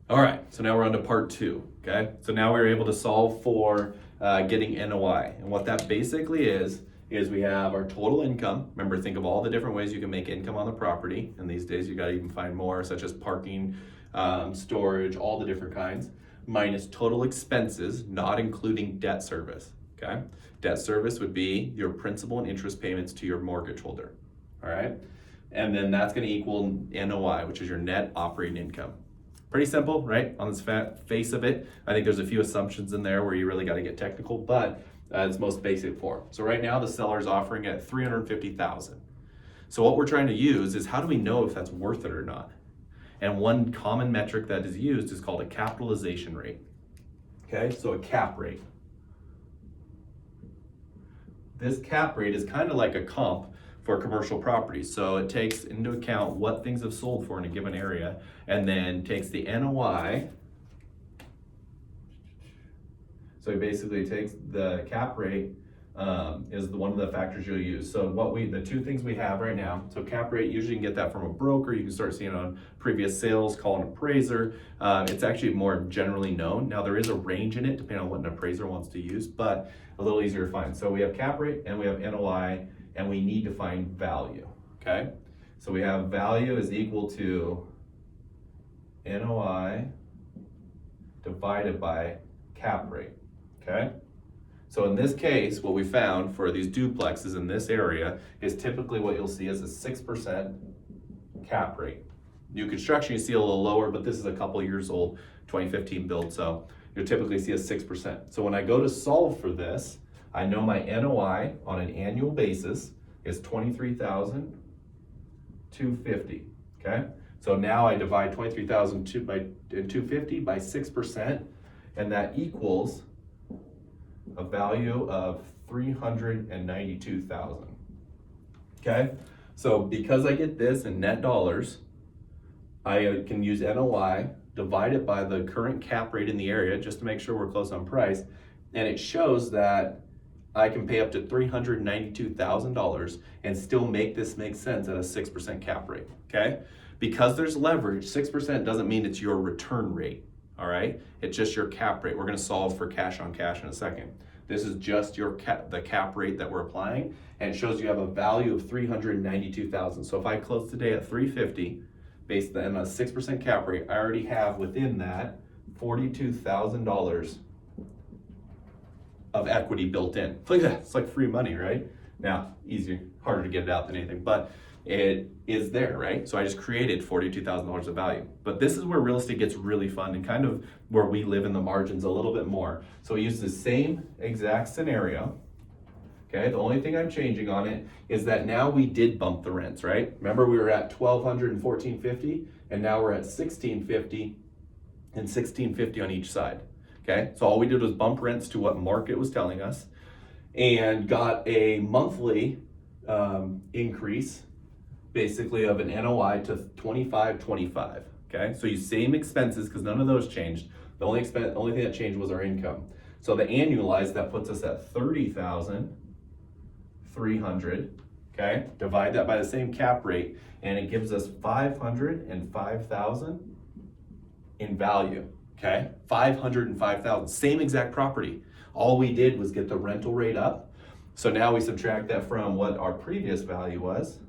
All right, so now we're on to part two, okay? So now we're able to solve for getting NOI. And what that basically is we have our total income. Remember, think of all the different ways you can make income on the property. And these days you gotta even find more, such as parking, storage, all the different kinds, minus total expenses, not including debt service, okay? Debt service would be your principal and interest payments to your mortgage holder, all right? And then that's gonna equal NOI, which is your net operating income. Pretty simple, right? On this face of it. I think there's a few assumptions in there where you really got to get technical, but it's most basic form. So right now the seller is offering at $350,000. So what we're trying to use is how do we know if that's worth it or not? And one common metric that is used is called a capitalization rate. Okay, so a cap rate. This cap rate is kind of like a comp for commercial properties. So it takes into account what things have sold for in a given area and then takes the NOI. So it basically takes the cap rate is one of the factors you'll use. So the two things we have right now, so cap rate, usually you can get that from a broker. You can start seeing it on previous sales, call an appraiser. It's actually more generally known. Now there is a range in it depending on what an appraiser wants to use, but a little easier to find. So we have cap rate and we have NOI, and we need to find value, okay? So we have value is equal to NOI divided by cap rate, okay? So in this case, what we found for these duplexes in this area is typically what you'll see is a 6% cap rate. New construction, you see a little lower, but this is a couple years old, 2015 build, so you'll typically see a 6%. So when I go to solve for this, I know my NOI on an annual basis is $23,250, okay? So now I divide 23,250 by 6%, and that equals a value of 392,000, okay? So because I get this in net dollars, I can use NOI, divide it by the current cap rate in the area just to make sure we're close on price, and it shows that I can pay up to $392,000 and still make this make sense at a 6% cap rate, okay? Because there's leverage, 6% doesn't mean it's your return rate, all right? It's just your cap rate. We're gonna solve for cash on cash in a second. This is just the cap rate that we're applying, and it shows you have a value of $392,000. So if I close today at $350, based on a 6% cap rate, I already have within that $42,000 of equity built in. Look at that, it's like free money, right? Now, harder to get it out than anything, but it is there, right? So I just created $42,000 of value. But this is where real estate gets really fun and kind of where we live in the margins a little bit more. So we use the same exact scenario, okay? The only thing I'm changing on it is that now we did bump the rents, right? Remember we were at $1,200 and $1,450, and now we're at $1,650 and $1,650 on each side. Okay, so all we did was bump rents to what market was telling us and got a monthly increase basically of an NOI to $2,525. Okay, so you same expenses because none of those changed. The only thing that changed was our income. So the annualized, that puts us at $30,300. Okay, divide that by the same cap rate and it gives us $505,000 in value. Okay, $505,000, same exact property. All we did was get the rental rate up. So now we subtract that from what our previous value was.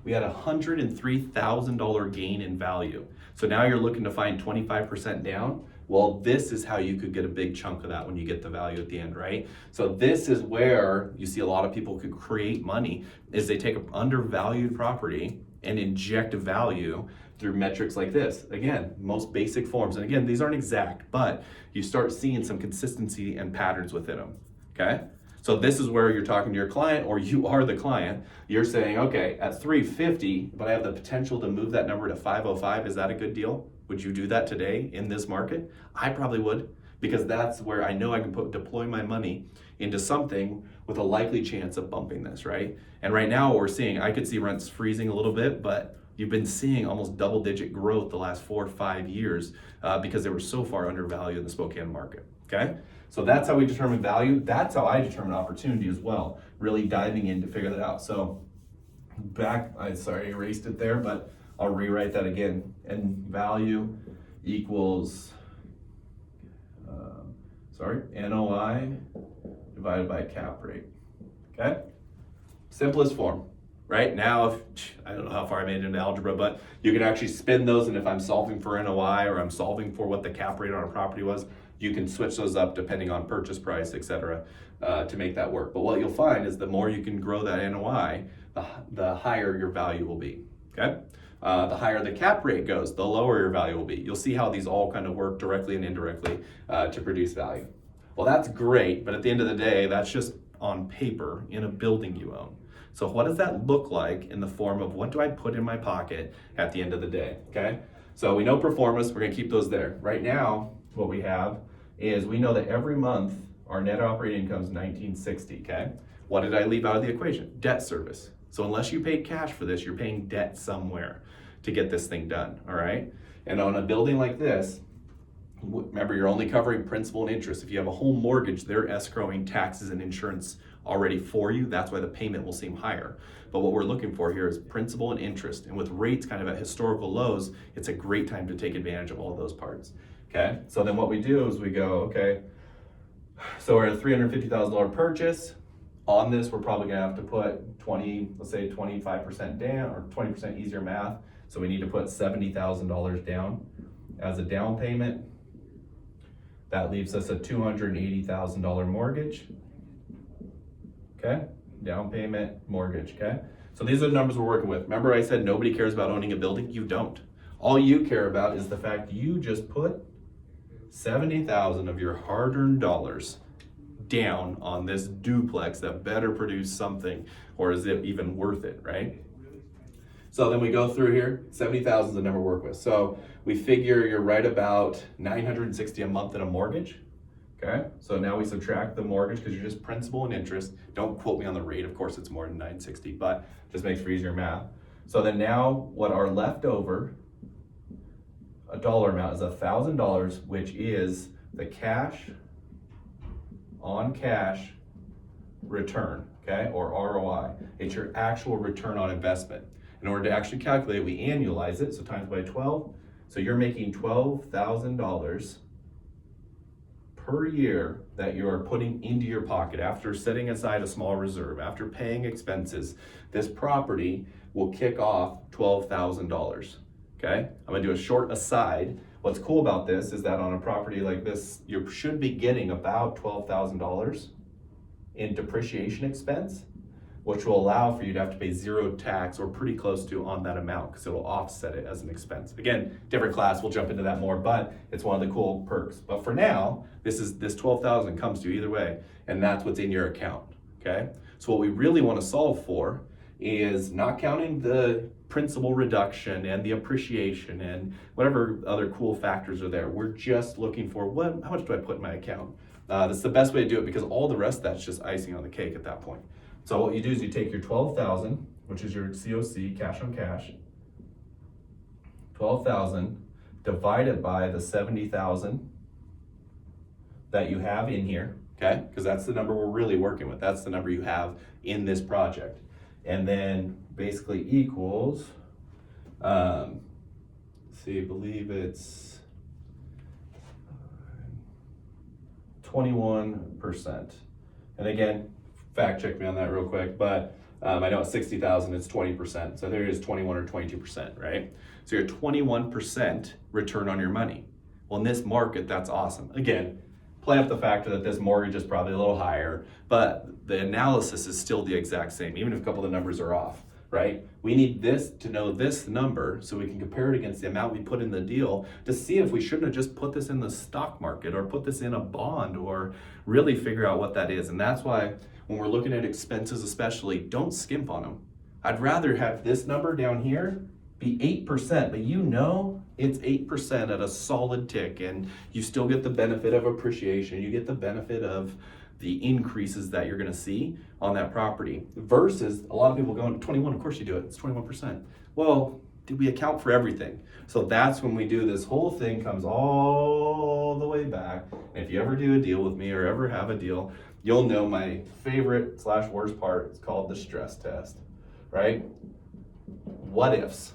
We had a $103,000 gain in value. So now you're looking to find 25% down. Well, this is how you could get a big chunk of that when you get the value at the end, right? So this is where you see a lot of people could create money, is they take an undervalued property and inject value through metrics like this. Again, most basic forms. And again, these aren't exact, but you start seeing some consistency and patterns within them, okay? So this is where you're talking to your client, or you are the client. You're saying, okay, at $350, but I have the potential to move that number to $505. Is that a good deal? Would you do that today in this market? I probably would, because that's where I know I can deploy my money into something with a likely chance of bumping this, right? And right now what we're seeing, I could see rents freezing a little bit, but you've been seeing almost double-digit growth the last 4 or 5 years because they were so far undervalued in the Spokane market, okay? So that's how we determine value. That's how I determine opportunity as well, really diving in to figure that out. So I erased it there, but I'll rewrite that again. And value equals, NOI divided by cap rate, okay? Simplest form, right? Now, I don't know how far I made it into algebra, but you can actually spin those, and if I'm solving for NOI or I'm solving for what the cap rate on a property was, you can switch those up depending on purchase price, et cetera, to make that work. But what you'll find is the more you can grow that NOI, the higher your value will be, okay? The higher the cap rate goes, the lower your value will be. You'll see how these all kind of work directly and indirectly to produce value. Well, that's great, but at the end of the day, that's just on paper in a building you own. So what does that look like in the form of what do I put in my pocket at the end of the day, okay? So we know performance, we're gonna keep those there. Right now, what we have is we know that every month our net operating income is $1960, okay? What did I leave out of the equation? Debt service. So unless you paid cash for this, you're paying debt somewhere to get this thing done, all right? And on a building like this, remember, you're only covering principal and interest. If you have a home mortgage, they're escrowing taxes and insurance already for you. That's why the payment will seem higher. But what we're looking for here is principal and interest. And with rates kind of at historical lows, it's a great time to take advantage of all of those parts, okay? So then what we do is we go, okay, so we're at a $350,000 purchase. On this, we're probably gonna have to put 25% down, or 20% easier math. So we need to put $70,000 down as a down payment. That leaves us a $280,000 mortgage. Okay, down payment, mortgage, okay? So these are the numbers we're working with. Remember I said nobody cares about owning a building? You don't. All you care about is the fact you just put $70,000 of your hard-earned dollars down on this duplex that better produce something, or is it even worth it, right? So then we go through here, 70,000 is the number we work with. So we figure you're right about $960 a month in a mortgage, okay? So now we subtract the mortgage because you're just principal and interest. Don't quote me on the rate, of course it's more than 960, but just makes for easier math. So then now what are left over, a dollar amount, is $1,000, which is the cash on cash return, okay, or ROI. It's your actual return on investment. In order to actually calculate, we annualize it, so times by 12. So you're making $12,000 per year that you are putting into your pocket after setting aside a small reserve, after paying expenses. This property will kick off $12,000, okay? I'm gonna do a short aside. What's cool about this is that on a property like this, you should be getting about $12,000 in depreciation expense, which will allow for you to have to pay zero tax or pretty close to on that amount because it will offset it as an expense. Again, different class, we'll jump into that more, but it's one of the cool perks. But for now, this $12,000 comes to you either way, and that's what's in your account, okay? So what we really want to solve for is not counting the principal reduction and the appreciation and whatever other cool factors are there. We're just looking for how much do I put in my account? That's the best way to do it because all the rest of that's just icing on the cake at that point. So what you do is you take your 12,000, which is your COC, cash on cash, 12,000 divided by the 70,000 that you have in here, okay? Because that's the number we're really working with. That's the number you have in this project. And then basically equals, I believe it's 21%. And again, fact check me on that real quick, but I know at 60,000 it's 20%. So there is 21 or 22%, right? So you're 21% return on your money. Well, in this market, that's awesome. Again, play up the factor that this mortgage is probably a little higher, but the analysis is still the exact same, even if a couple of the numbers are off, right? We need this to know this number so we can compare it against the amount we put in the deal to see if we shouldn't have just put this in the stock market or put this in a bond or really figure out what that is. And that's why when we're looking at expenses especially, don't skimp on them. I'd rather have this number down here be 8%, but you know it's 8% at a solid tick, and you still get the benefit of appreciation. You get the benefit of the increases that you're gonna see on that property. Versus a lot of people going, 21, of course you do it, it's 21%. Well, did we account for everything? So that's when we do this whole thing comes all the way back. And if you ever do a deal with me or ever have a deal, you'll know my favorite / worst part is called the stress test, right? What ifs?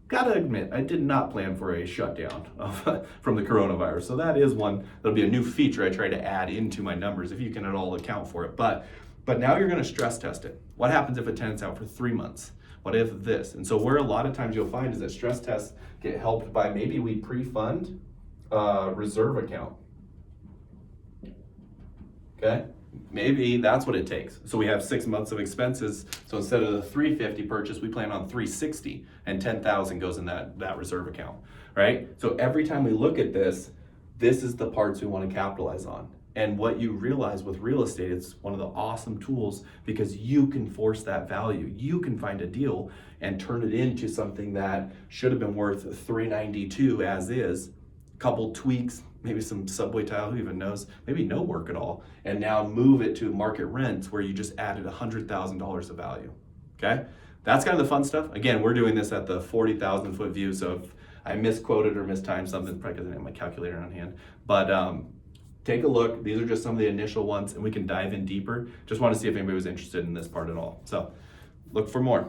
Gotta admit, I did not plan for a shutdown from the coronavirus. So that is one, that'll be a new feature I try to add into my numbers if you can at all account for it. But now you're gonna stress test it. What happens if a tenant's out for 3 months? What if this? And so where a lot of times you'll find is that stress tests get helped by maybe we pre-fund a reserve account. Okay? Maybe that's what it takes. So we have 6 months of expenses. So instead of the 350 purchase, we plan on 360 and 10,000 goes in that reserve account, right? So every time we look at this is the parts we want to capitalize on. And what you realize with real estate, it's one of the awesome tools because you can force that value. You can find a deal and turn it into something that should have been worth $392 as is, couple tweaks, maybe some subway tile, who even knows, maybe no work at all, and now move it to market rents where you just added $100,000 of value, okay? That's kind of the fun stuff. Again, we're doing this at the 40,000 foot view, so if I misquoted or mistimed something, probably because I didn't have my calculator on hand, but take a look. These are just some of the initial ones and we can dive in deeper. Just want to see if anybody was interested in this part at all. So look for more.